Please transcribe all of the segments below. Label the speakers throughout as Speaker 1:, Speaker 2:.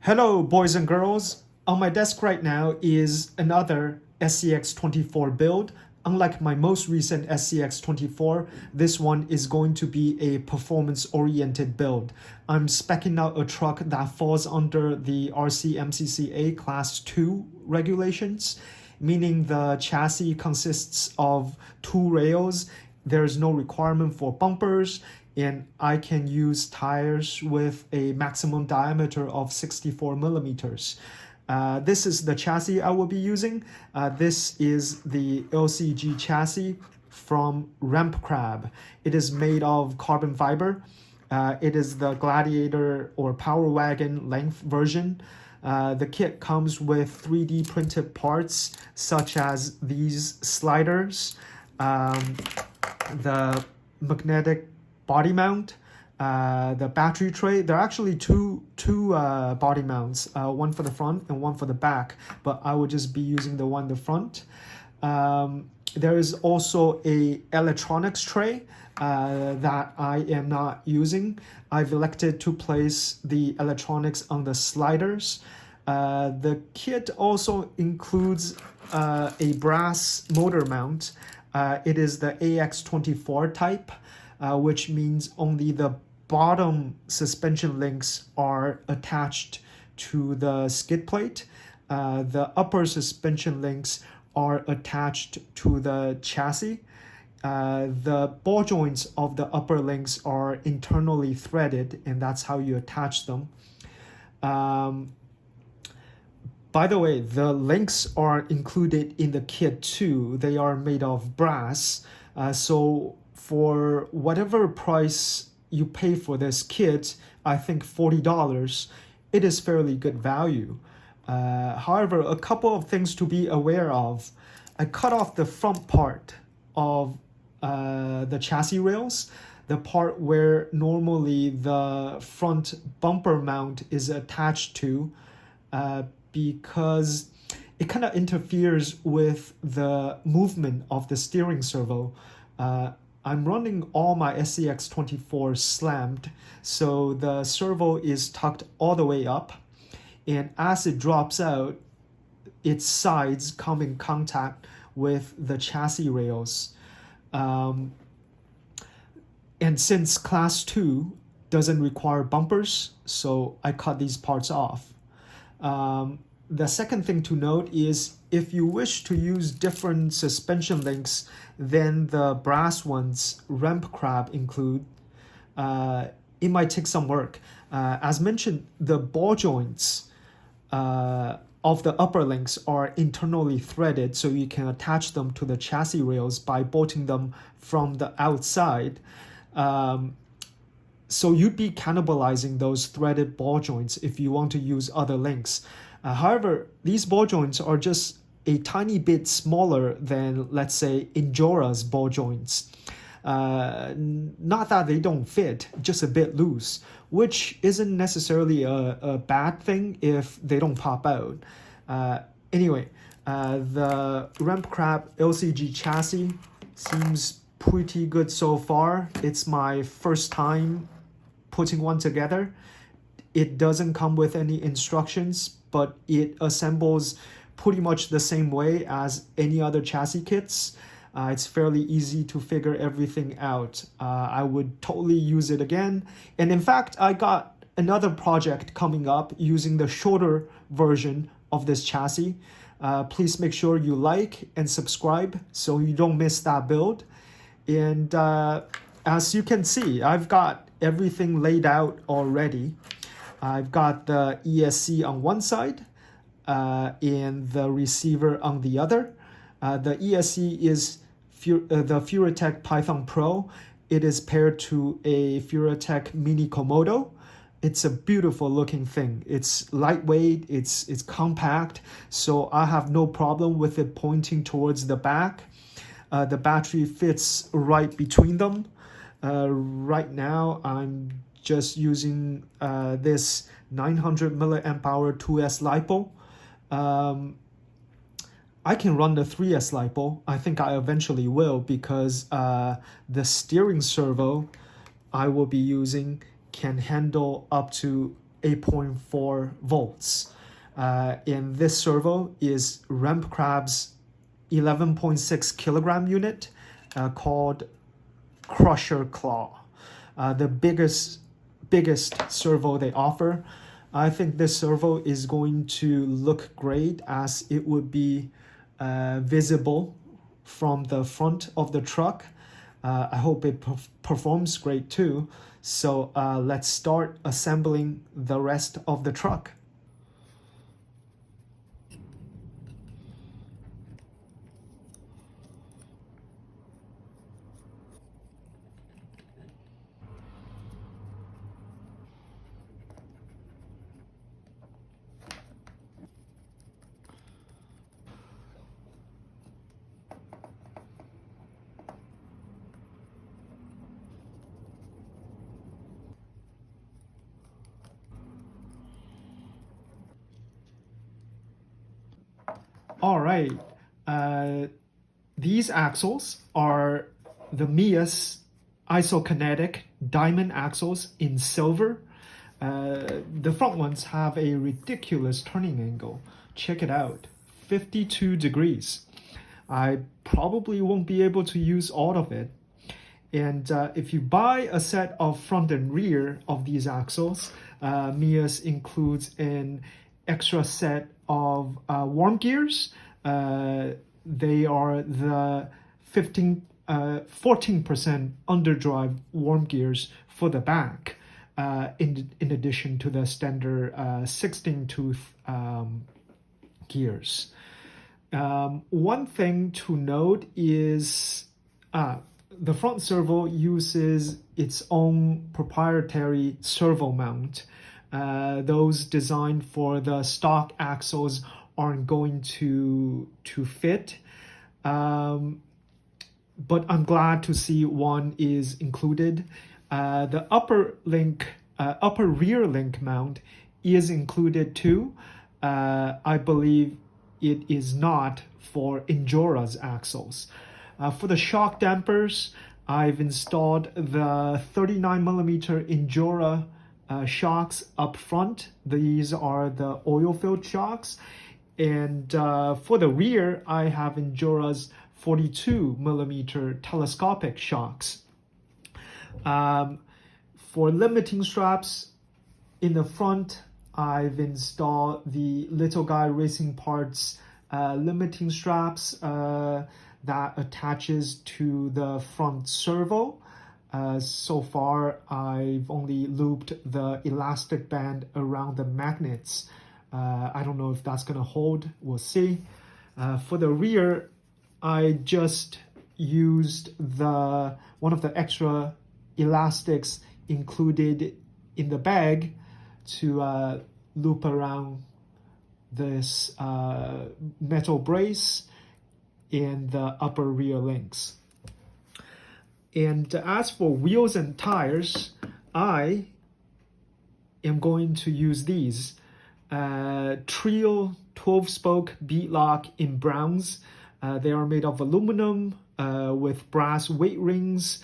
Speaker 1: Hello boys and girls, on my desk right now is another SCX24 build. Unlike my most recent SCX24, this one is going to be a performance-oriented build. I'm speccing out a truck that falls under the RCMCCA Class 2 regulations, meaning the chassis consists of 2 rails. There is no requirement for bumpers, and I can use tires with a maximum diameter of 64 millimeters. This is the chassis I will be using. This is the LCG chassis from RampCrab. It is made of carbon fiber. It is the Gladiator or Power Wagon length version. The kit comes with 3D printed parts such as these sliders, the magnetic body mount, the battery tray. There are actually two body mounts, one for the front and one for the back, but I would just be using the one in the front. There is also a electronics tray that I am not using. I've elected to place the electronics on the sliders. The kit also includes a brass motor mount. It is the AX24 type, which means only the bottom suspension links are attached to the skid plate. The upper suspension links are attached to the chassis. The ball joints of the upper links are internally threaded, and that's how you attach them. By the way, the links are included in the kit too. They are made of brass. So for whatever price you pay for this kit, I think $40, it is fairly good value. However, a couple of things to be aware of. I cut off the front part of the chassis rails, the part where normally the front bumper mount is attached to, because it kind of interferes with the movement of the steering servo. I'm running all my SCX24 slammed, so the servo is tucked all the way up, and as it drops out, its sides come in contact with the chassis rails. And since Class 2 doesn't require bumpers, so I cut these parts off. The second thing to note is if you wish to use different suspension links than the brass ones RampCrab include, it might take some work. As mentioned, the ball joints of the upper links are internally threaded, so you can attach them to the chassis rails by bolting them from the outside. So you'd be cannibalizing those threaded ball joints if you want to use other links. However, these ball joints are just a tiny bit smaller than, let's say, Injora's ball joints. Not that they don't fit, just a bit loose, which isn't necessarily a bad thing if they don't pop out. Anyway, the RampCrab LCG chassis seems pretty good so far. It's my first time putting one together. It doesn't come with any instructions, but it assembles pretty much the same way as any other chassis kits. It's fairly easy to figure everything out. I would totally use it again. And in fact, I got another project coming up using the shorter version of this chassis. Please make sure you like and subscribe so you don't miss that build. And as you can see, I've got everything laid out already. I've got the ESC on one side and the receiver on the other. The ESC is the Furitek Python Pro. It is paired to a Furitek Mini Komodo. It's a beautiful looking thing. It's lightweight, it's compact, so I have no problem with it pointing towards the back. The battery fits right between them. Right now, I'm just using this 900 milliamp hour 2S LiPo. I can run the 3S LiPo. I think I eventually will, because the steering servo I will be using can handle up to 8.4 volts. And this servo is RampCrab's 11.6 kilogram unit called Crusher Claw, the biggest servo they offer. I think this servo is going to look great as it would be visible from the front of the truck. I hope it performs great too. So let's start assembling the rest of the truck. All right, these axles are the MEUS isokinetic diamond axles in silver. The front ones have a ridiculous turning angle. Check it out, 52 degrees. I probably won't be able to use all of it. And if you buy a set of front and rear of these axles, MEUS includes an extra set of worm gears. They are the 14% underdrive worm gears for the back, in addition to the standard 16-tooth gears. One thing to note is the front servo uses its own proprietary servo mount. Those designed for the stock axles aren't going to fit. But I'm glad to see one is included. The upper rear link mount is included too. I believe it is not for Injora's axles. For the shock dampers, I've installed the 39mm Injora shocks up front. These are the oil-filled shocks. And for the rear, I have Injora's 42mm telescopic shocks. For limiting straps in the front, I've installed the Little Guy Racing Parts limiting straps that attaches to the front servo. So far, I've only looped the elastic band around the magnets. I don't know if that's gonna hold, we'll see. For the rear, I just used one of the extra elastics included in the bag to loop around this metal brace in the upper rear links. And as for wheels and tires, I am going to use these Treal 12-spoke bead lock in browns. They are made of aluminum with brass weight rings.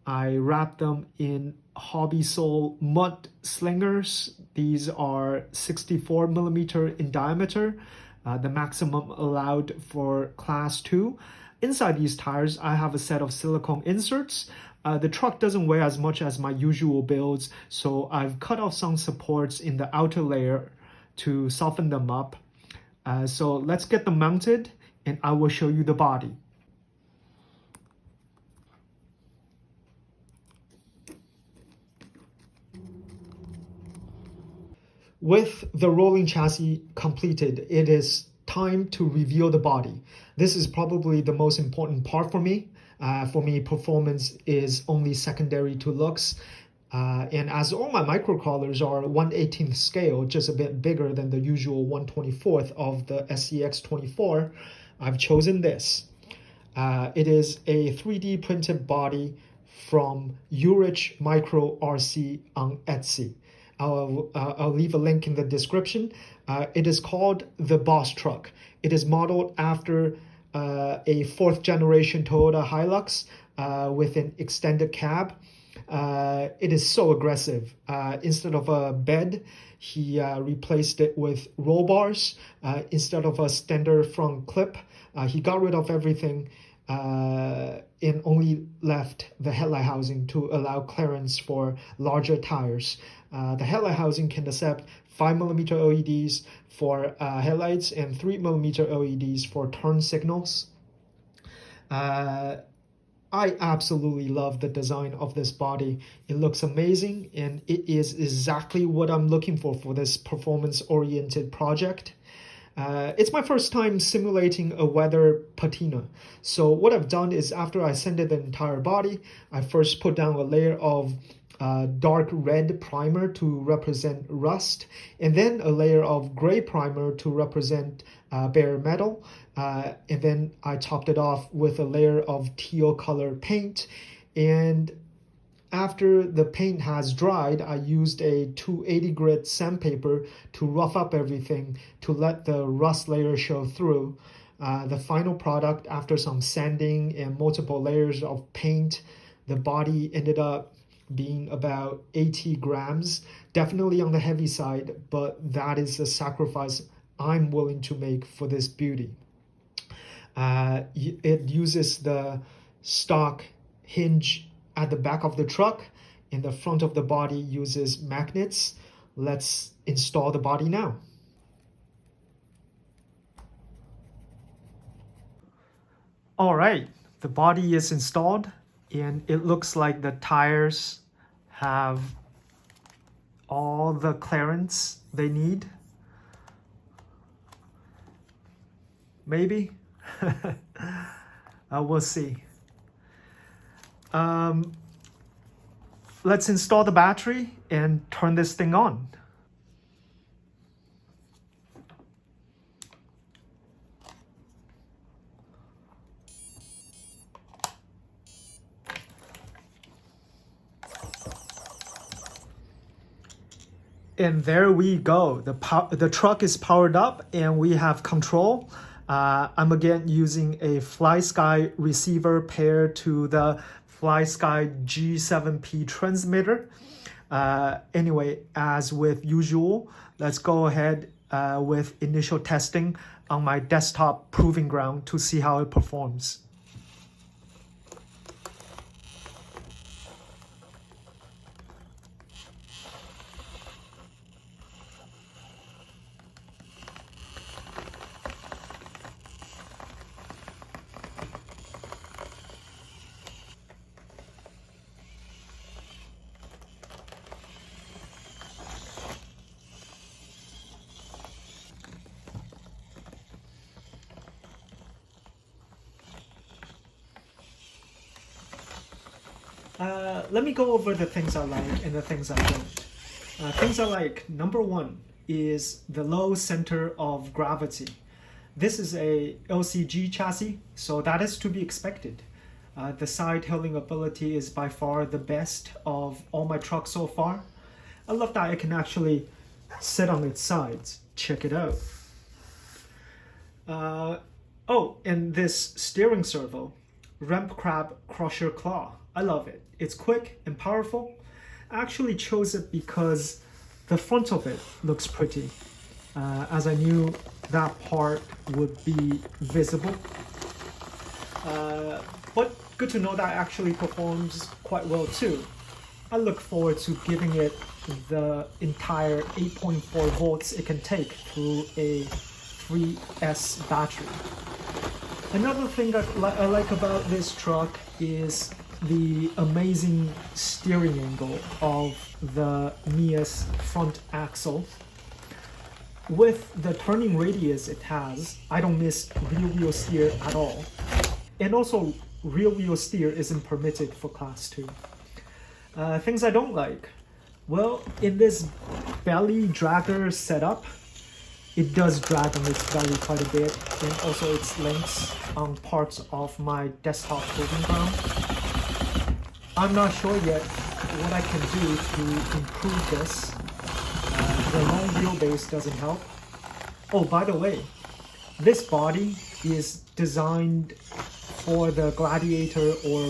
Speaker 1: I wrap them in hobby sole mud slingers. These are 64mm in diameter, the maximum allowed for class 2. Inside these tires, I have a set of silicone inserts. The truck doesn't weigh as much as my usual builds, so I've cut off some supports in the outer layer to soften them up. So let's get them mounted and I will show you the body. With the rolling chassis completed, it is time to reveal the body. This is probably the most important part for me. For me, performance is only secondary to looks. And as all my microcrawlers are 1/18th scale, just a bit bigger than the usual 1/24th of the SCX24, I've chosen this. It is a 3D printed body from Yurich Micro RC on Etsy. I'll leave a link in the description. It is called the Boss Truck. It is modeled after a 4th generation Toyota Hilux with an extended cab. It is so aggressive. Instead of a bed, he replaced it with roll bars. Instead of a standard front clip, he got rid of everything and only left the headlight housing to allow clearance for larger tires. The headlight housing can accept 5mm LEDs for headlights and 3mm LEDs for turn signals. I absolutely love the design of this body. It looks amazing, and it is exactly what I'm looking for this performance-oriented project. It's my first time simulating a weather patina. So what I've done is, after I sanded the entire body, I first put down a layer of dark red primer to represent rust, and then a layer of gray primer to represent bare metal, and then I topped it off with a layer of teal color paint. And after the paint has dried, I used a 280 grit sandpaper to rough up everything to let the rust layer show through. The final product, after some sanding and multiple layers of paint, the body ended up being about 80 grams, definitely on the heavy side, but that is the sacrifice I'm willing to make for this beauty. It uses the stock hinge at the back of the truck, and the front of the body uses magnets. Let's install the body now. All right, the body is installed, and it looks like the tires have all the clearance they need. Maybe. We'll see. Let's install the battery and turn this thing on. And there we go. The truck is powered up and we have control. I'm again using a Flysky receiver paired to the Flysky G7P transmitter. Anyway, as with usual, let's go ahead with initial testing on my desktop proving ground to see how it performs. Let me go over the things I like and the things I don't. Things I like, number one, is the low center of gravity. This is a LCG chassis, so that is to be expected. The side hilling ability is by far the best of all my trucks so far. I love that it can actually sit on its sides. Check it out. Oh, and this steering servo, RampCrab Crusher Claw. I love it. It's quick and powerful. I actually chose it because the front of it looks pretty, as I knew that part would be visible. But good to know that it actually performs quite well too. I look forward to giving it the entire 8.4 volts it can take through a 3S battery. Another thing I like about this truck is the amazing steering angle of the MEUS front axle. With the turning radius it has, I don't miss rear wheel steer at all. And also, rear wheel steer isn't permitted for Class 2. Things I don't like. Well, in this belly dragger setup, it does drag on its belly quite a bit, and also its lengths on parts of my desktop proving ground. I'm not sure yet what I can do to improve this. The long wheelbase doesn't help. Oh, by the way, this body is designed for the Gladiator or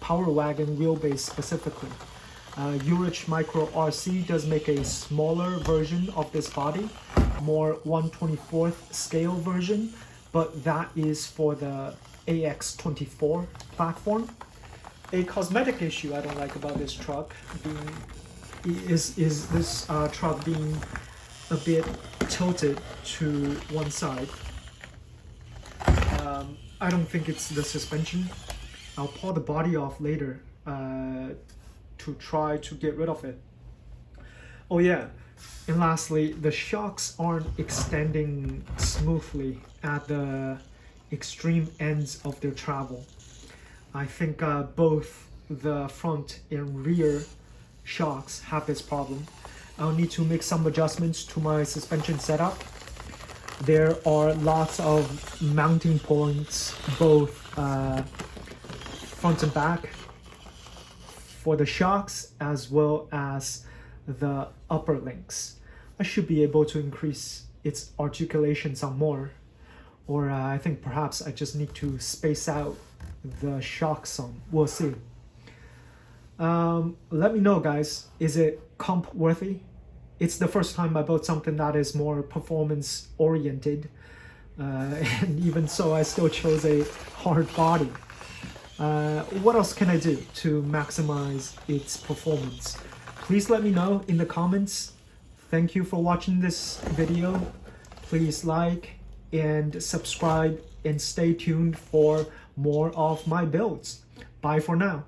Speaker 1: Power Wagon wheelbase specifically. Yurich Micro RC does make a smaller version of this body, more 1/24th scale version, but that is for the AX24 platform. A cosmetic issue I don't like about this truck is this truck being a bit tilted to one side. I don't think it's the suspension. I'll pull the body off later to try to get rid of it. Oh yeah, and lastly, the shocks aren't extending smoothly at the extreme ends of their travel. I think both the front and rear shocks have this problem. I'll need to make some adjustments to my suspension setup. There are lots of mounting points, both front and back, for the shocks as well as the upper links. I should be able to increase its articulation some more, or I think perhaps I just need to space out the shocks some. We'll see. Let me know, guys, is it comp worthy? It's the first time I built something that is more performance oriented, and even so I still chose a hard body. What else can I do to maximize its performance? Please let me know in the comments. Thank you for watching this video. Please like and subscribe and stay tuned for more of my builds. Bye for now.